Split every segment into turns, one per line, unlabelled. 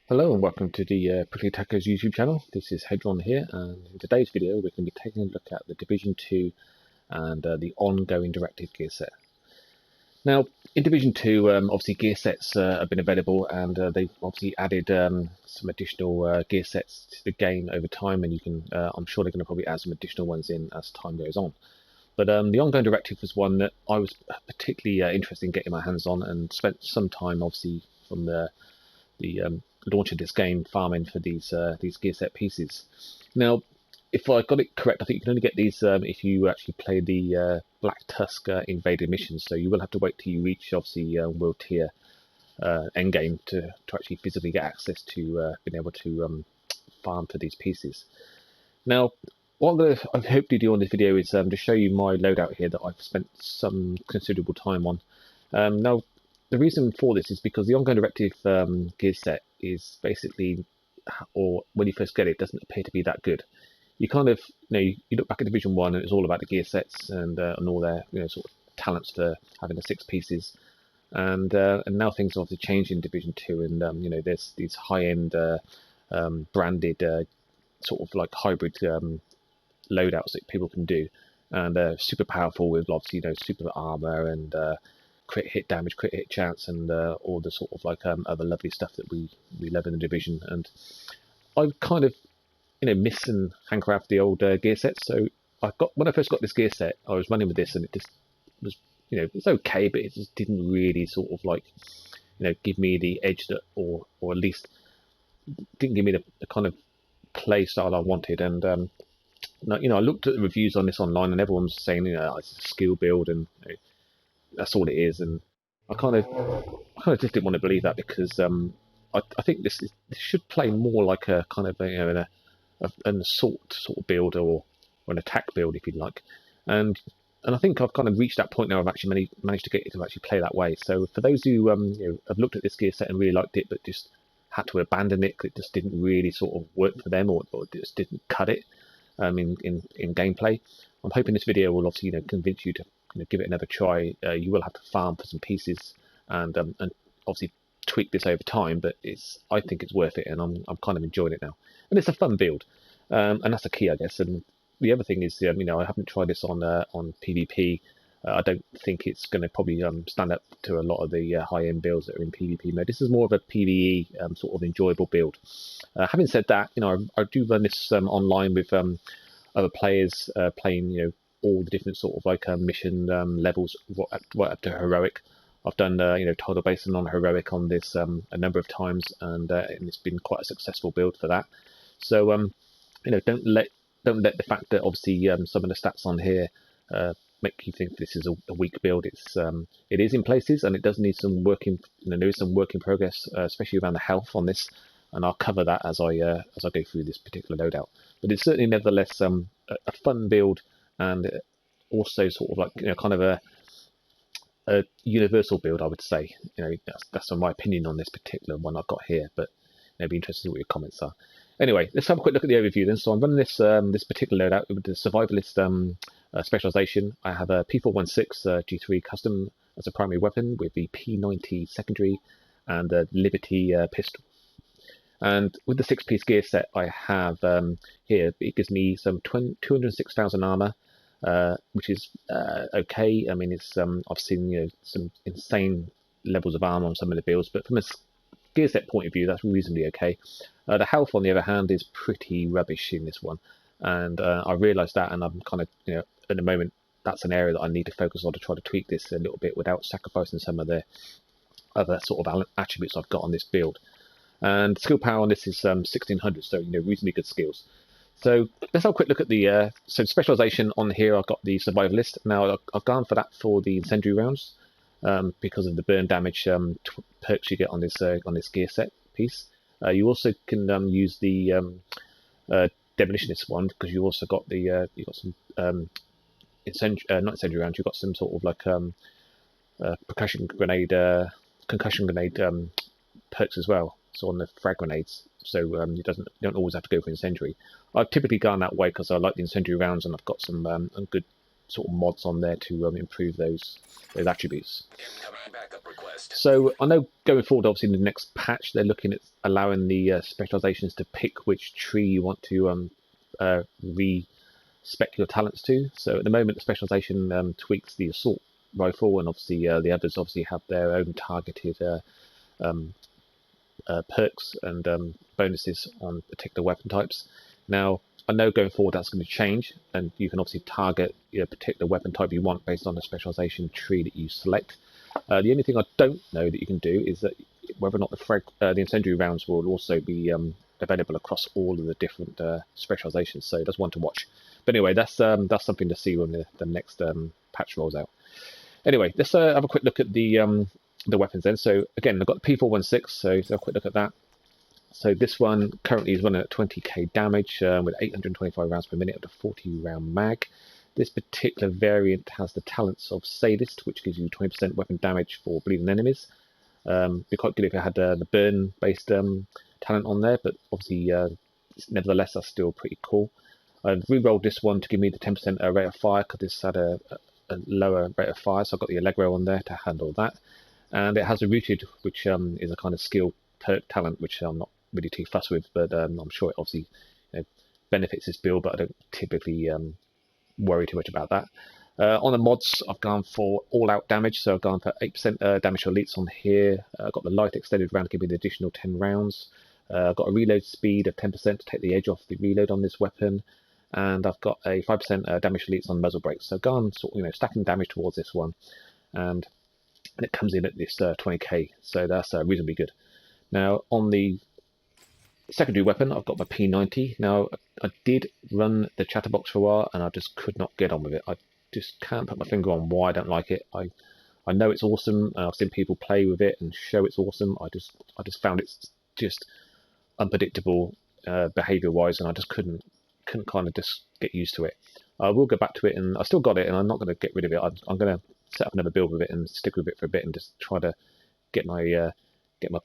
Hello and welcome to the Prickly Tacos YouTube channel. This is Hedron here, and in today's video we're going to be taking a look at the Division 2 and the Ongoing Directive gear set. Now, in Division 2, obviously gear sets have been available, and they've obviously added some additional gear sets to the game over time, and you can, I'm sure they're going to probably add some additional ones in as time goes on. But the Ongoing Directive was one that I was particularly interested in getting my hands on, and spent some time, obviously, from the launch of this game farming for these gear set pieces. Now, if I got it correct, I think you can only get these if you actually play the Black Tusk Invader missions. So you will have to wait till you reach, obviously, World Tier endgame to actually physically get access to being able to farm for these pieces. Now, what I hope to do on this video is to show you my loadout here that I've spent some considerable time on. Now, the reason for this is because the Ongoing Directive gear set is basically, or when you first get it, doesn't appear to be that good. You kind of, you look back at Division 1 and it's all about the gear sets and all their, sort of talents for having the 6 pieces. And now things obviously changed in Division 2, and there's these high-end branded sort of like hybrid loadouts that people can do, and super powerful with obviously super armor and crit hit damage, crit hit chance, and all the sort of like other lovely stuff that we love in the Division. And I kind of miss and hanker after the old gear sets. So when I first got this gear set, I was running with this, and it just was it's okay, but it just didn't really sort of like give me the edge that, or at least didn't give me the kind of play style I wanted. And I looked at the reviews on this online, and everyone was saying it's a skill build, and that's all it is. And I kind of just didn't want to believe that, because I think this should play more like a kind of an assault sort of build, or an attack build, if you like. And I think I've kind of reached that point now. I've actually managed to get it to actually play that way. So for those who have looked at this gear set and really liked it, but just had to abandon it, it just didn't really sort of work for them, or just didn't cut it in gameplay, I'm hoping this video will obviously convince you to give it another try. You will have to farm for some pieces, and obviously tweak this over time, but I think it's worth it, and I'm kind of enjoying it now, and it's a fun build, and that's the key, I guess. And the other thing is, I haven't tried this on PvP. I don't think it's going to probably stand up to a lot of the high-end builds that are in PvP mode. This is more of a PvE sort of enjoyable build. Having said that, I do run this online with other players playing, all the different sort of like mission levels right up to heroic. I've done tidal basin on heroic on this a number of times, and it's been quite a successful build for that. So don't let the fact that obviously some of the stats on here make you think this is a weak build. It is in places, and it does need some work in. There is some work in progress, especially around the health on this, and I'll cover that as I go through this particular loadout. But it's certainly nevertheless a fun build, and also sort of like kind of a universal build, I would say. That's my opinion on this particular one I've got here, but I'd be interested in what your comments are. Anyway, let's have a quick look at the overview then. So I'm running this particular loadout with the survivalist specialization. I have a P416 G3 custom as a primary weapon, with the P90 secondary and the Liberty pistol. And with the 6-piece gear set I have here, it gives me some 206,000 armor, which is okay. I mean, it's I've seen some insane levels of armor on some of the builds, but from a gear set point of view, that's reasonably okay. The health, on the other hand, is pretty rubbish in this one, and I realised that, and I'm kind of at the moment that's an area that I need to focus on to try to tweak this a little bit without sacrificing some of the other sort of attributes I've got on this build. And skill power on this is 1600, so reasonably good skills. So let's have a quick look at the specialization on here. I've got the survivalist. Now I've gone for that for the incendiary rounds because of the burn damage perks you get on this gear set piece. You also can use the demolitionist one, because you also got the you got some not incendiary rounds. You've got some sort of like concussion grenade perks as well. So on the frag grenades, so you don't always have to go for incendiary. I've typically gone that way because I like the incendiary rounds, and I've got some good sort of mods on there to improve those attributes. So I know going forward, obviously in the next patch, they're looking at allowing the specializations to pick which tree you want to re-spec your talents to. So at the moment, the specialization tweaks the assault rifle, and obviously the others obviously have their own targeted perks and bonuses on particular weapon types. Now, I know going forward that's going to change, and you can obviously target a particular weapon type you want based on the specialization tree that you select. The only thing I don't know that you can do is that whether or not the incendiary rounds will also be available across all of the different specializations. So that's one to watch. But anyway, that's something to see when the next patch rolls out. Anyway, let's have a quick look at the weapons then. So again, I've got the P416, so have a quick look at that. So this one currently is running at 20k damage with 825 rounds per minute with a 40 round mag. This particular variant has the talents of Sadist, which gives you 20% weapon damage for bleeding enemies. Be quite good if it had the burn based talent on there, but obviously nevertheless that's still pretty cool. I've re-rolled this one to give me the 10% rate of fire because this had a lower rate of fire, so I've got the Allegro on there to handle that. And it has a Rooted, which is a kind of skill perk talent, which I'm not really too fussed with, but I'm sure it obviously benefits this build, but I don't typically worry too much about that. On the mods, I've gone for all-out damage, so I've gone for 8% damage to elites on here. I've got the light extended round to give me the additional 10 rounds. I've got a reload speed of 10% to take the edge off the reload on this weapon, and I've got a 5% damage to elites on muzzle brakes. So I've gone sort of, stacking damage towards this one, and it comes in at this 20k, so that's reasonably good. Now on the secondary weapon, I've got my P90. Now I did run the chatterbox for a while, and I just could not get on with it. I just can't put my finger on why I don't like it. I know it's awesome, and I've seen people play with it and show it's awesome. I just found it's just unpredictable behavior wise, and I just couldn't kind of just get used to it. I will go back to it, and I still got it, and I'm not going to get rid of it. I'm going to set up another build with it and stick with it for a bit and just try to get my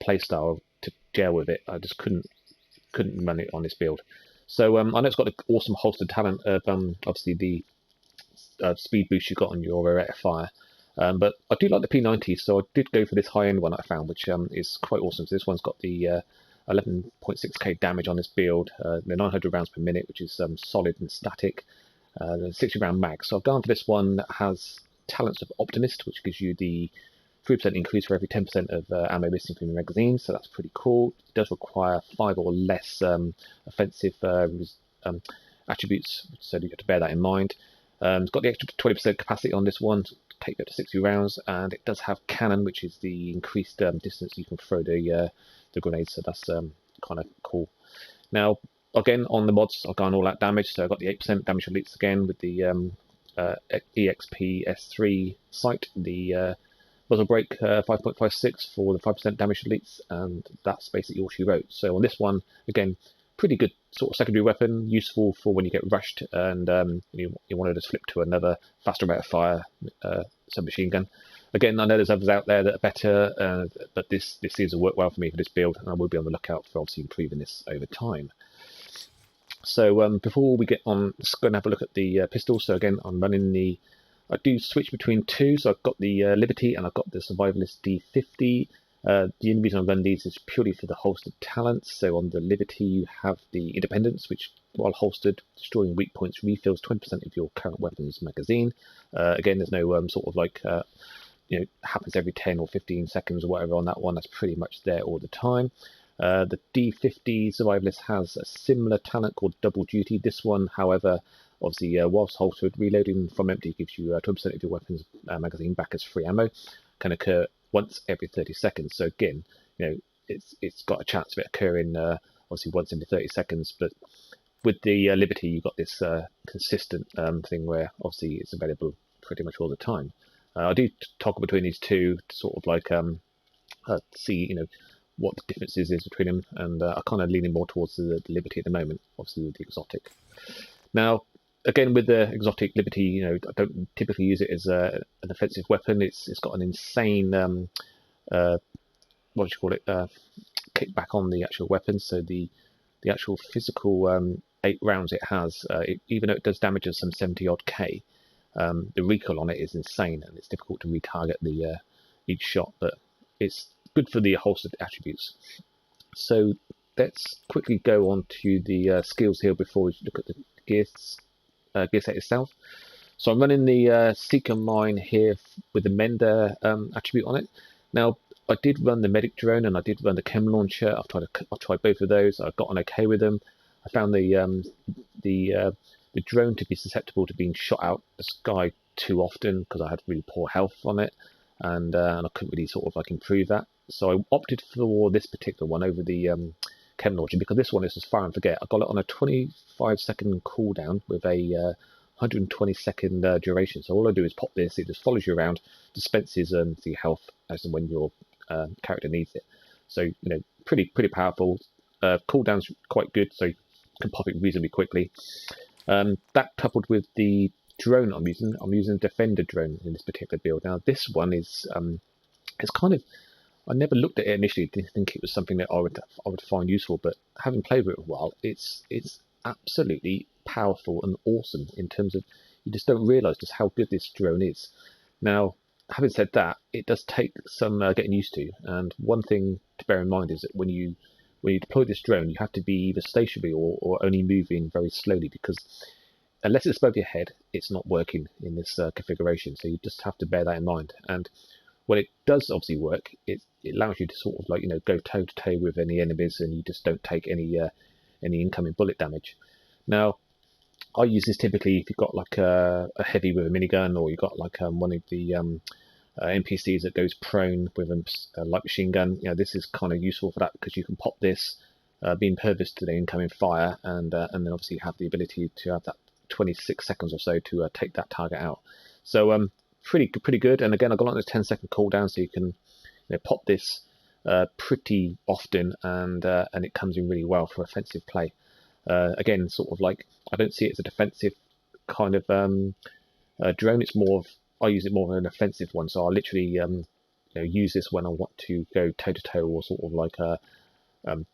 play style to gel with it. I just couldn't run it on this build. So I know it's got an awesome holstered talent of obviously the speed boost you got on your rate of fire, but I do like the P90, so I did go for this high end one I found, which is quite awesome. So this one's got the 11.6k damage on this build, the 900 rounds per minute, which is solid and static, the 60 round mag. So I've gone for this one that has talents of Optimist, which gives you the 3% increase for every 10% of ammo missing from your magazine, so that's pretty cool. It does require 5 or less offensive attributes, so you have to bear that in mind. It's got the extra 20% capacity on this one to take up to 60 rounds, and it does have cannon, which is the increased distance you can throw the grenades, so that's kind of cool. Now, again, on the mods, I've gone all out damage, so I've got the 8% damage elites again with the EXP S3 sight, the muzzle brake 5.56 for the 5% damage elites, and that's basically all she wrote. So on this one, again, pretty good sort of secondary weapon, useful for when you get rushed and you want to just flip to another faster rate of fire submachine gun. Again, I know there's others out there that are better, but this seems to work well for me for this build, and I will be on the lookout for obviously improving this over time. So before we get on, let's go and have a look at the pistol. So again, I'm running I do switch between two, so I've got the Liberty and I've got the Survivalist D50. The only reason I run these is purely for the holstered talents. So on the Liberty you have the Independence, which while holstered, destroying weak points refills 20% of your current weapon's magazine. Again, there's no sort of like happens every 10 or 15 seconds or whatever on that one. That's pretty much there all the time. The D50 Survivalist has a similar talent called Double Duty. This one, however, obviously whilst holstered, reloading from empty gives you 20% of your weapon's magazine back as free ammo. Can occur once every 30 seconds. So again, it's got a chance of it occurring obviously once every 30 seconds. But with the Liberty, you've got this consistent thing where obviously it's available pretty much all the time. I do toggle between these two to sort of like see what the differences is between them, and I'm kind of leaning more towards the Liberty at the moment, obviously with the exotic. Now, again, with the exotic Liberty, I don't typically use it as an offensive weapon. It's got an insane kickback on the actual weapon. So the actual physical 8 rounds it has, even though it does damage of some 70 odd K, the recoil on it is insane, and it's difficult to retarget each shot. But it's good for the holstered attributes. So let's quickly go on to the skills here before we look at the gear set itself. So I'm running the Seeker Mine here with the Mender attribute on it. Now, I did run the Medic Drone and I did run the Chem Launcher. I've tried both of those. I got on okay with them. I found the drone to be susceptible to being shot out the sky too often because I had really poor health on it, and I couldn't really sort of like improve that. So I opted for this particular one over the Chem Launcher because this one is just fire and forget. I got it on a 25-second cooldown with a 120-second duration. So all I do is pop this, it just follows you around, dispenses the health as and when your character needs it. So, you know, pretty powerful. Cooldown's quite good, so you can pop it reasonably quickly. That coupled with the drone I'm using a Defender drone in this particular build. Now this one is it's kind of, I never looked at it initially, didn't think it was something that I would find useful, but having played with it a while, it's absolutely powerful and awesome in terms of, you just don't realise just how good this drone is. Now, having said that, it does take some getting used to, and one thing to bear in mind is that when you deploy this drone, you have to be either stationary or only moving very slowly, because unless it's above your head, it's not working in this configuration. So you just have to bear that in mind. And when it does obviously work, it allows you to sort of like, you know, go toe to toe with any enemies, and you just don't take any incoming bullet damage. Now, I use this typically if you've got like a heavy with a minigun, or you've got like one of the NPCs that goes prone with a light machine gun. You know, this is kind of useful for that because you can pop this, be impervious to the incoming fire, and then obviously have the ability to have that 26 seconds or so to take that target out. So pretty good. And again, I've got on a 10-second cooldown, so you can, you know, pop this pretty often, and it comes in really well for offensive play. Again, sort of like, I don't see it as a defensive kind of drone. It's more of, I use it more of an offensive one. So I'll literally you know, use this when I want to go toe to toe, or sort of like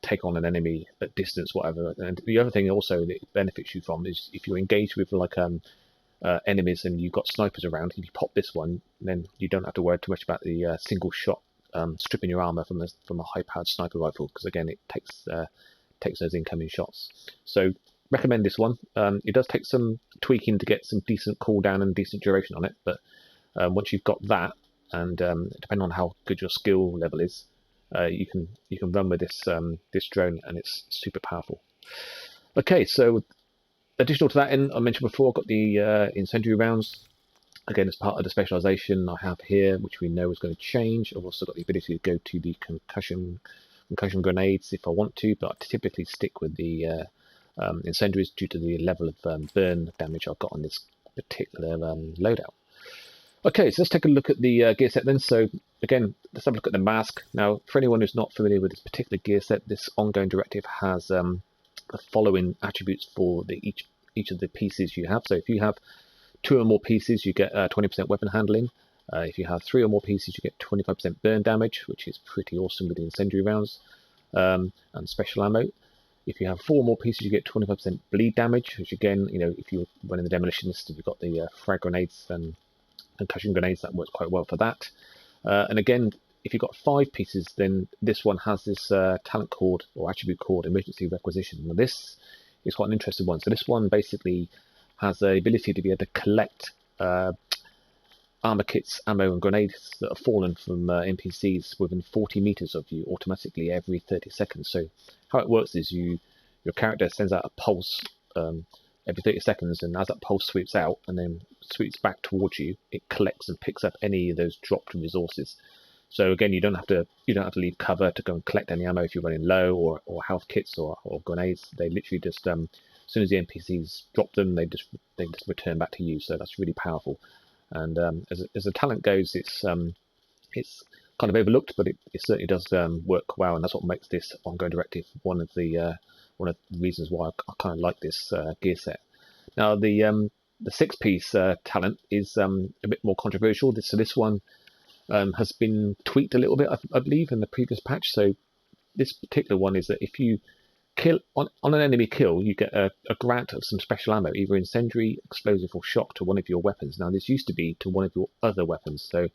take on an enemy at distance, whatever. And the other thing also that it benefits you from is if you're engaged with like enemies and you've got snipers around, if you pop this one, then you don't have to worry too much about the single shot stripping your armor from a high-powered sniper rifle, because again, it takes those incoming shots. So recommend this one. It does take some tweaking to get some decent cooldown and decent duration on it, but once you've got that, and depending on how good your skill level is, you can run with this drone, and it's super powerful. Okay, so additional to that, I mentioned before, I've got the incendiary rounds. Again, as part of the specialization I have here, which we know is going to change. I've also got the ability to go to the concussion grenades if I want to, but I typically stick with the incendiaries due to the level of burn damage I've got on this particular loadout. Okay, so let's take a look at the gear set then. So again, let's have a look at the mask. Now, for anyone who's not familiar with this particular gear set, this ongoing directive has the following attributes for each of the pieces you have. So if you have 2 or more pieces, you get 20% weapon handling. If you have 3 or more pieces, you get 25% burn damage, which is pretty awesome with the incendiary rounds, and special ammo. If you have 4 or more pieces, you get 25% bleed damage, which again, you know, if you're running the demolitionist, you've got the frag grenades and concussion grenades, that works quite well for that. And again, if you've got 5 pieces, then this one has this talent cord or attribute called emergency requisition. Now this is quite an interesting one. So this one basically has the ability to be able to collect armor kits, ammo and grenades that have fallen from NPCs within 40 meters of you automatically every 30 seconds. So how it works is your character sends out a pulse every 30 seconds, and as that pulse sweeps out and then sweeps back towards you, it collects and picks up any of those dropped resources. So again, you don't have to leave cover to go and collect any ammo if you're running low, or health kits or grenades. They literally just as soon as the NPCs drop them, they just return back to you. So that's really powerful. And as the talent goes, it's kind of overlooked, but it certainly does work well, and that's what makes this ongoing directive one of the reasons why I kind of like this gear set. Now the 6-piece talent is a bit more controversial. This one has been tweaked a little bit, I believe, in the previous patch. So this particular one is that if you kill on an enemy kill, you get a grant of some special ammo, either incendiary, explosive, or shock to one of your weapons. Now this used to be to one of your other weapons. So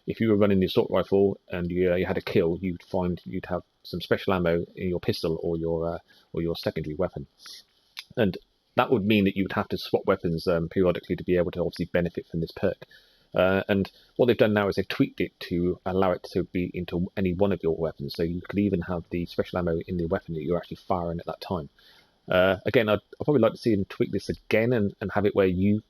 if you were running the assault rifle and you had a kill, you'd find you'd have some special ammo in your pistol or your secondary weapon, and that would mean that you would have to swap weapons periodically to be able to obviously benefit from this perk. And what they've done now is they've tweaked it to allow it to be into any one of your weapons, so you could even have the special ammo in the weapon that you're actually firing at that time. Again, I'd probably like to see them tweak this again and have it where you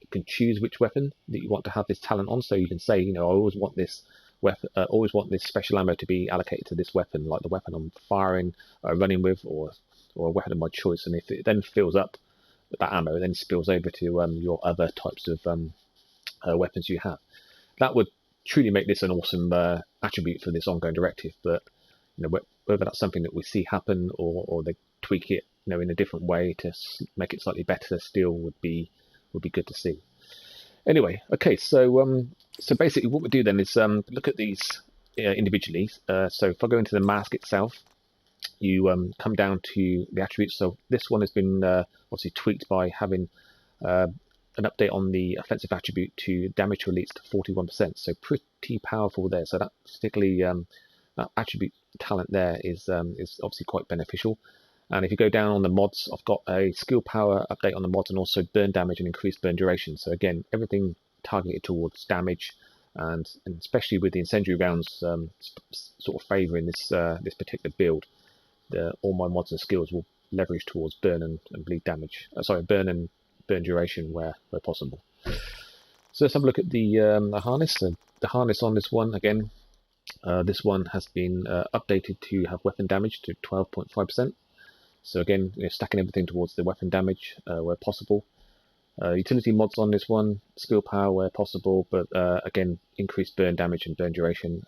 can choose which weapon that you want to have this talent on. So you can say, I always want this weapon, always want this special ammo to be allocated to this weapon, like the weapon I'm firing, running with, or a weapon of my choice. And if it then fills up, that ammo then spills over to your other types of weapons you have. That would truly make this an awesome attribute for this ongoing directive. But whether that's something that we see happen or they tweak it, in a different way to make it slightly better still would be good to see. Anyway, okay, so basically what we do then is look at these individually. So if I go into the mask itself, you come down to the attributes. So this one has been obviously tweaked by having an update on the offensive attribute to damage released to 41%. So pretty powerful there. So that particularly that attribute talent there is obviously quite beneficial. And if you go down on the mods, I've got a skill power update on the mods and also burn damage and increased burn duration. So again, everything targeted towards damage, and especially with the incendiary rounds sort of favouring this particular build. All my mods and skills will leverage towards burn and bleed damage. Burn and burn duration where possible. So let's have a look at the harness. So the harness on this one, again, this one has been updated to have weapon damage to 12.5%. So again, stacking everything towards the weapon damage where possible. Utility mods on this one, skill power where possible, but again, increased burn damage and burn duration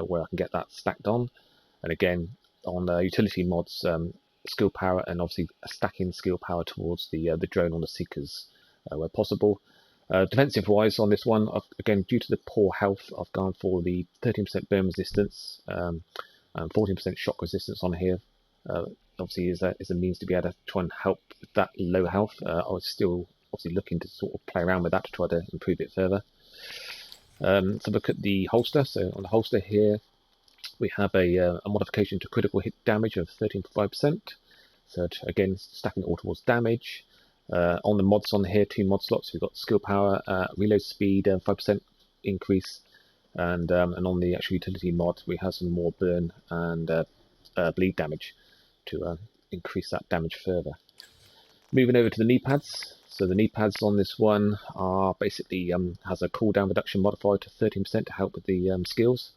where I can get that stacked on. And again, on utility mods, skill power and obviously stacking skill power towards the drone on the seekers where possible. Defensive wise on this one, again, due to the poor health, I've gone for the 13% burn resistance and 14% shock resistance on here. Obviously is a means to be able to try and help with that low health. I was still obviously looking to sort of play around with that to try to improve it further. So look at the holster. So on the holster here, we have a modification to critical hit damage of 13.5%. So again, stacking it all towards damage. On the mods on here, 2 mod slots. We've got skill power, reload speed, 5% increase, and on the actual utility mod, we have some more burn and bleed damage to increase that damage further. Moving over to the knee pads. So the knee pads on this one are basically has a cooldown reduction modifier to 13% to help with the skills,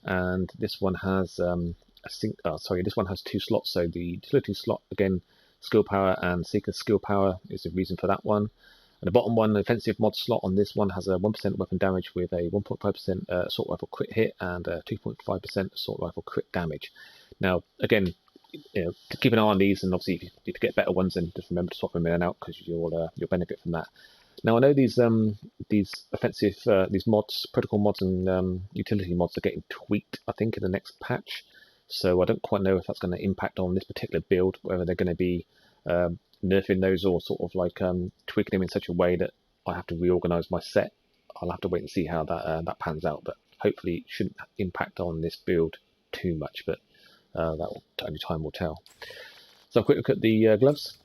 and this one has this one has 2 slots. So the utility slot, again, skill power and seeker skill power is the reason for that one. And the bottom one, the offensive mod slot on this one, has a 1% weapon damage with a 1.5% assault rifle crit hit and a 2.5% assault rifle crit damage. Now, again, to keep an eye on these, and obviously if you need to get better ones, then just remember to swap them in and out because you'll benefit from that. Now I know these offensive these mods, protocol mods and utility mods are getting tweaked, I think, in the next patch. So I don't quite know if that's going to impact on this particular build, whether they're going to be nerfing those or sort of like tweaking them in such a way that I have to reorganize my set. I'll have to wait and see how that pans out, but hopefully it shouldn't impact on this build too much, but only time will tell. So a quick look at the gloves.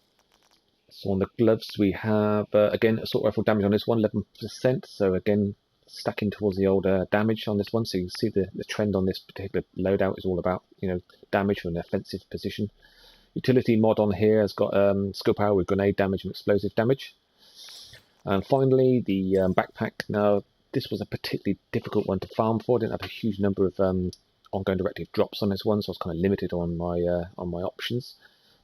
So on the gloves we have again assault rifle damage on this one, 11%. So again, stacking towards the older damage on this one. So you can see the trend on this particular loadout is all about damage from an offensive position. Utility mod on here has got skill power with grenade damage and explosive damage. And finally the backpack. Now this was a particularly difficult one to farm for. I didn't have a huge number of ongoing directive drops on this one, so I was kind of limited on my options.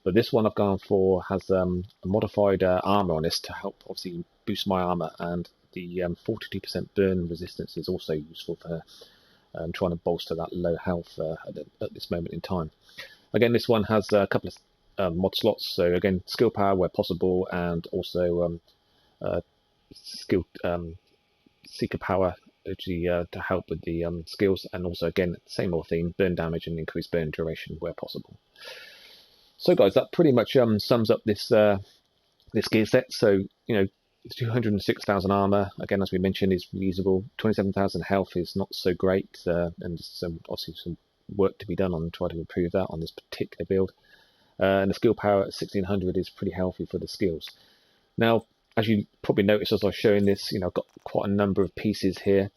But this one I've gone for has a modified armor on this to help obviously boost my armor, and the 42% burn resistance is also useful for trying to bolster that low health at this moment in time. Again, this one has a couple of mod slots, so again, skill power where possible, and also skill seeker power to help with the skills, and also again, same old theme, burn damage and increased burn duration where possible. So guys, that pretty much sums up this this gear set. So 206,000 armor, again as we mentioned, is reasonable. 27,000 health is not so great, and there's obviously some work to be done on trying to improve that on this particular build. And the skill power at 1600 is pretty healthy for the skills. Now, as you probably noticed as I was showing this, I've got quite a number of pieces here.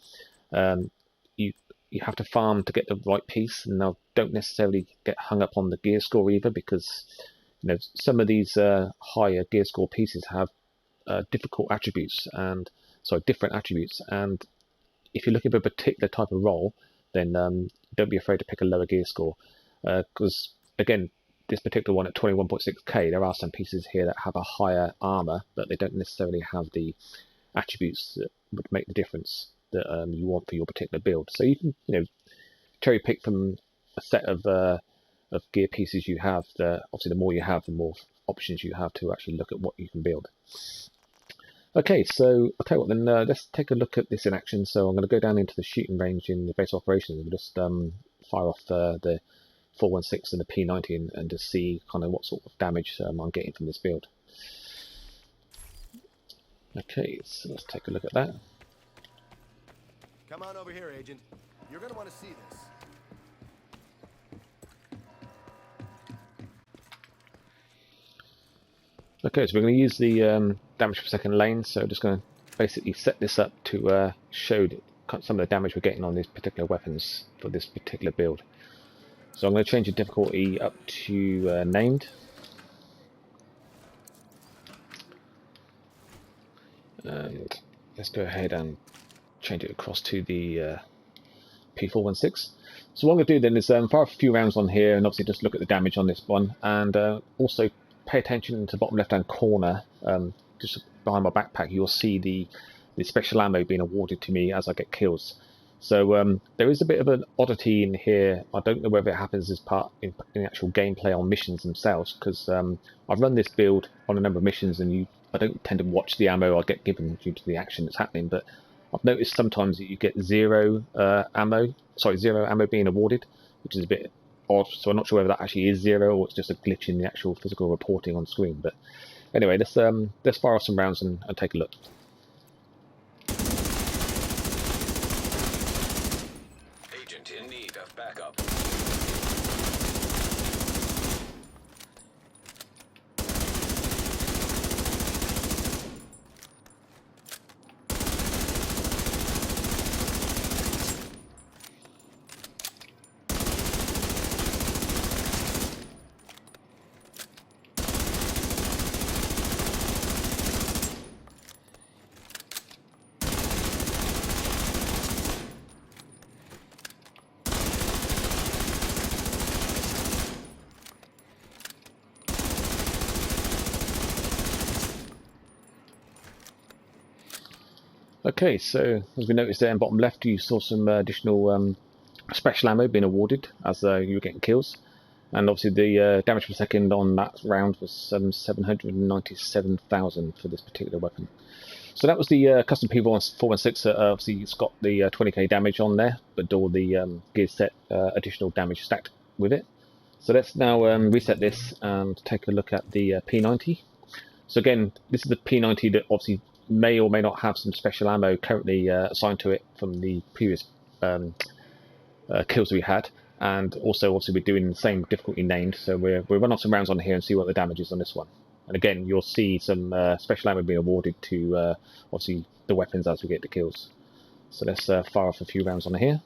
You have to farm to get the right piece, and now don't necessarily get hung up on the gear score either, because some of these higher gear score pieces have different attributes, and if you're looking for a particular type of role, then don't be afraid to pick a lower gear score, because again, this particular one at 21.6k, there are some pieces here that have a higher armor, but they don't necessarily have the attributes that would make the difference that you want for your particular build. So you can cherry pick from a set of gear pieces you have. Obviously, the more you have, the more options you have to actually look at what you can build. Okay, so I'll tell you what, then let's take a look at this in action. So I'm going to go down into the shooting range in the base operations and just fire off the 416 and the P90 and just see kind of what sort of damage I'm getting from this build. Okay, so let's take a look at that.
Come on over here, Agent. You're going to want to see this.
Okay, so we're going to use the damage per second lane, so just going to basically set this up to show some of the damage we're getting on these particular weapons for this particular build. So I'm going to change the difficulty up to named. And let's go ahead and change it across to the P416. So what I'm going to do then is fire off a few rounds on here and obviously just look at the damage on this one, and also pay attention to the bottom left hand corner. Just behind my backpack you'll see the special ammo being awarded to me as I get kills. So there is a bit of an oddity in here. I don't know whether it happens as part in the actual gameplay on missions themselves, because I've run this build on a number of missions and I don't tend to watch the ammo I get given due to the action that's happening, but I've noticed sometimes that you get zero ammo being awarded, which is a bit odd. So I'm not sure whether that actually is zero or it's just a glitch in the actual physical reporting on screen. But anyway, let's fire off some rounds and take a look.
Agent in need of backup.
Okay, so as we noticed there in bottom left, you saw some additional special ammo being awarded as you were getting kills, and obviously the damage per second on that round was 797,000 for this particular weapon. So that was the custom P416. Obviously it's got the 20k damage on there, but all the Gearset additional damage stacked with it. So let's now reset this and take a look at the P90. So again, this is the P90 that obviously may or may not have some special ammo currently assigned to it from the previous kills we had, and also obviously we're doing the same difficulty named, so we'll run off some rounds on here and see what the damage is on this one. And again, you'll see some special ammo being awarded to obviously the weapons as we get the kills. So let's fire off a few rounds on here.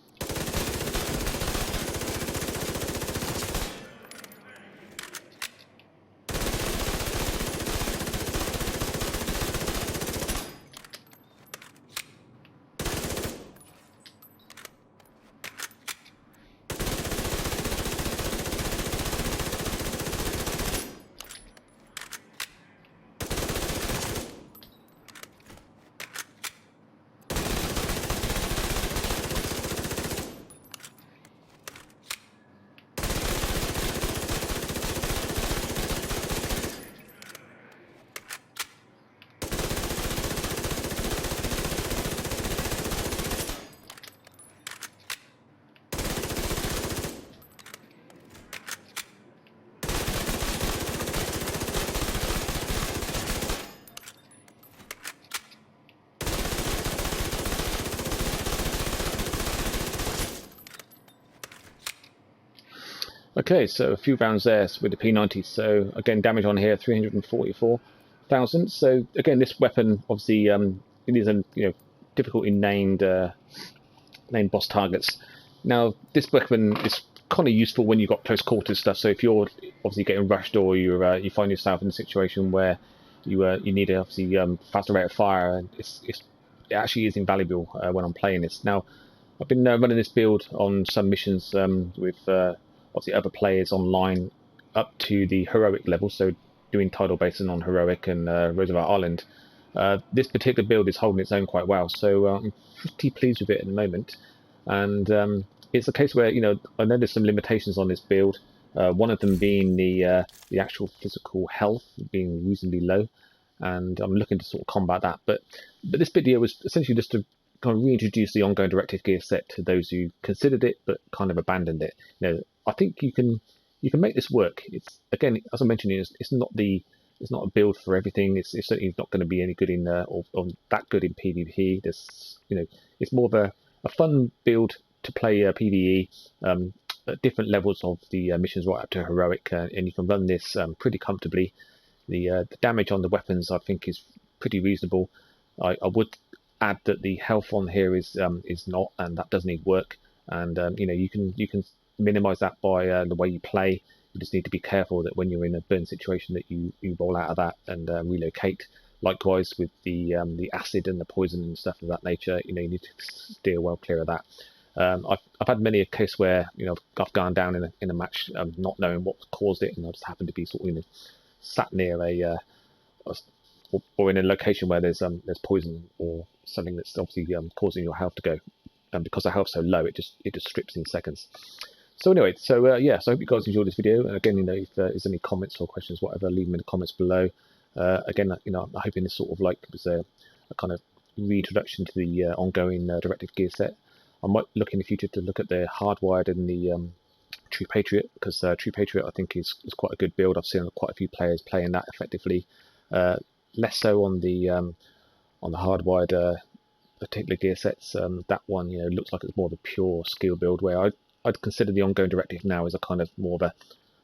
Okay, so a few rounds there with the P90. So again, damage on here 344,000. So again, this weapon obviously it is a difficulty named boss targets. Now this weapon is kind of useful when you've got close quarters stuff. So if you're obviously getting rushed or you find yourself in a situation where you need a obviously faster rate of fire, and it actually is invaluable when I'm playing this. Now I've been running this build on some missions with obviously other players online up to the heroic level, so doing Tidal Basin on heroic and Roosevelt Island. This particular build is holding its own quite well, so I'm pretty pleased with it at the moment. And it's a case where I know there's some limitations on this build. One of them being the actual physical health being reasonably low, and I'm looking to sort of combat that. But this video was essentially just to kind of reintroduce the Ongoing Directive gear set to those who considered it but kind of abandoned it. I think you can make this work. It's, again, as I mentioned, it's not a build for everything. It's certainly not going to be any good in or that good in PvP. It's more of a fun build to play PvE at different levels of the missions right up to heroic, and you can run this pretty comfortably. The damage on the weapons I think is pretty reasonable. I would add that the health on here is not, and that does need work. And you can minimize that by the way you play. You just need to be careful that when you're in a burn situation that you roll out of that and relocate. Likewise with the acid and the poison and stuff of that nature, you need to steer well clear of that. I've had many a case where I've gone down in a match not knowing what caused it, and I just happened to be sort of sat near or in a location where there's poison or something that's obviously causing your health to go. And because the health's so low, it just strips in seconds. So anyway, so I hope you guys enjoyed this video. And again, if there's any comments or questions, whatever, leave them in the comments below. Again, I'm hoping this sort of was a kind of reintroduction to the ongoing directive gear set. I might look in the future to look at the hardwired and the True Patriot, because True Patriot I think is quite a good build. I've seen quite a few players playing that effectively. Less so on the hardwired particular gear sets. That one looks like it's more of a pure skill build, where I'd consider the Ongoing Directive now as a kind of more of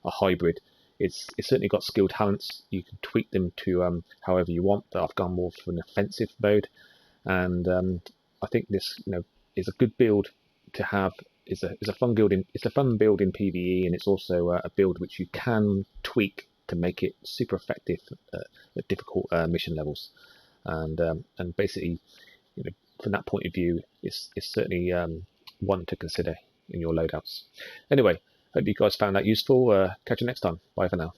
a hybrid. It's certainly got skill talents. You can tweak them to however you want, but I've gone more for an offensive mode, and I think this is a good build to have. It's a fun build in PvE, and it's also a build which you can tweak to make it super effective at difficult mission levels, and basically from that point of view, it's certainly one to consider in your loadouts. Anyway, hope you guys found that useful. Catch you next time. Bye for now.